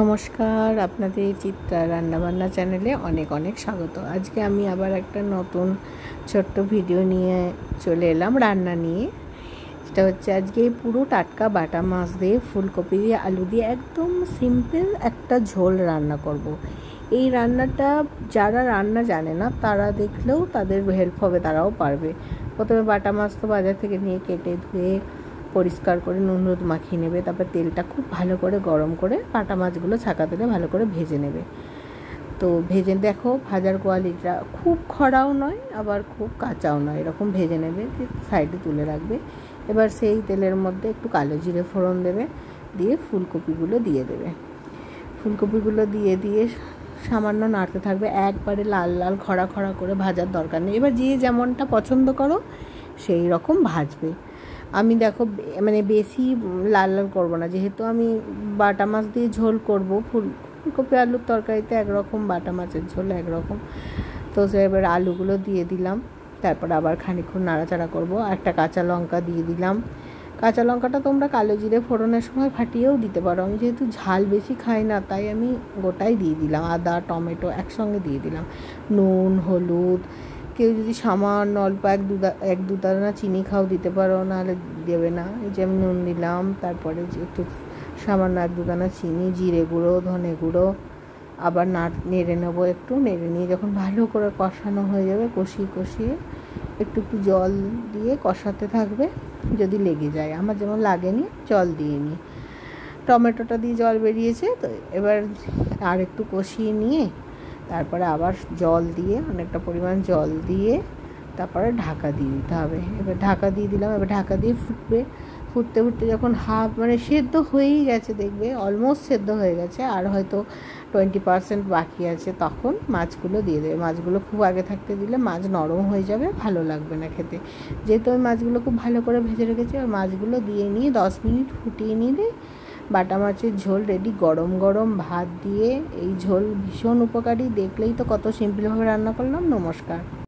নমস্কার, আপনাদের চিত্রা রান্নাবান্না চ্যানেলে অনেক অনেক স্বাগত। আজকে আমি আবার একটা নতুন ছোট্ট ভিডিও নিয়ে চলে এলাম রান্না নিয়ে। সেটা হচ্ছে আজকে পুরো টাটকা বাটা মাছ দিয়ে ফুলকপি দিয়ে আলু দিয়ে একদম সিম্পল একটা ঝোল রান্না করব। এই রান্নাটা যারা রান্না জানে না তারা দেখলেও তাদের হেল্প হবে, তারাও পারবে। প্রথমে বাটা মাছ তো বাজার থেকে নিয়ে কেটে ধুয়ে পরিষ্কার করে নুন হলুদ মাখিয়ে নেবে। তারপর তেলটা খুব ভালো করে গরম করে বাটা মাছগুলো ছাকা তেলে ভালো করে ভেজে নেবে। তো ভেজে দেখো, ভাজার কোয়ালিটিটা খুব খড়াও নয় আবার খুব কাঁচাও নয়, এরকম ভেজে নেবে, সাইডে তুলে রাখবে। এবার সেই তেলের মধ্যে একটু কালো জিরে ফোড়ন দেবে, দিয়ে ফুলকপিগুলো দিয়ে দেবে। ফুলকপিগুলো দিয়ে সামান্য নাড়তে থাকবে, একবারে লাল লাল খড়া খড়া করে ভাজার দরকার নেই। এবার যে যেমনটা পছন্দ করো সেই রকম ভাজবে। আমি দেখো মানে বেশি লাল লাল করবো না, যেহেতু আমি বাটা মাছ দিয়ে ঝোল করব। ফুলকপি আলুর তরকারিতে একরকম, বাটা মাছের ঝোল একরকম। তো সে এবার আলুগুলো দিয়ে দিলাম, তারপর আবার খানিকক্ষণ নাড়াচাড়া করব। একটা কাঁচা লঙ্কা দিয়ে দিলাম। কাঁচা লঙ্কাটা তোমরা কালো জিরে ফোড়নের সময় ফাটিয়েও দিতে পারো। আমি যেহেতু ঝাল বেশি খাই না, তাই আমি গোটাই দিয়ে দিলাম। আদা টমেটো একসঙ্গে দিয়ে দিলাম। নুন হলুদ, কেউ যদি সামান্য অল্প এক দু দানা চিনি খাও দিতে পারো, নাহলে দেবে না। এই যে আমি নুন দিলাম, তারপরে একটু সামান্য এক দু দানা চিনি, জিরে গুঁড়ো ধনে গুঁড়ো, আবার নেড়ে নেবো। একটু নেড়ে নিয়ে যখন ভালো করে কষানো হয়ে যাবে, কষিয়ে একটু জল দিয়ে কষাতে থাকবে। যদি লেগে যায়, আমার যেমন লাগেনি, জল দিয়ে নিই। টমেটোটা দিয়ে জল বেরিয়েছে, তো এবার আর একটু কষিয়ে নিয়ে তারপরে আবার জল দিয়ে, অনেকটা পরিমাণ জল দিয়ে তারপরে ঢাকা দিয়ে দিতে হবে। এবার ঢাকা দিয়ে দিলাম। এবার ঢাকা দিয়ে ফুটতে যখন মানে সেদ্ধ হয়েই গেছে, দেখবে অলমোস্ট সেদ্ধ হয়ে গেছে, আর হয়তো 20% বাকি আছে, তখন মাছগুলো দিয়ে দেবে। মাছগুলো খুব আগে থাকতে দিলে মাছ নরম হয়ে যাবে, ভালো লাগবে না খেতে। যেহেতু আমি মাছগুলো খুব ভালো করে ভেজে রেখেছি, আর মাছগুলো দিয়ে নিয়ে 10 মিনিট ফুটিয়ে নিলে বাটা মাছের ঝোল রেডি। গরম গরম ভাত দিয়ে এই ঝোল ভীষণ উপকারী। দেখলেই তো কত সিম্পলভাবে রান্না করলাম। নমস্কার।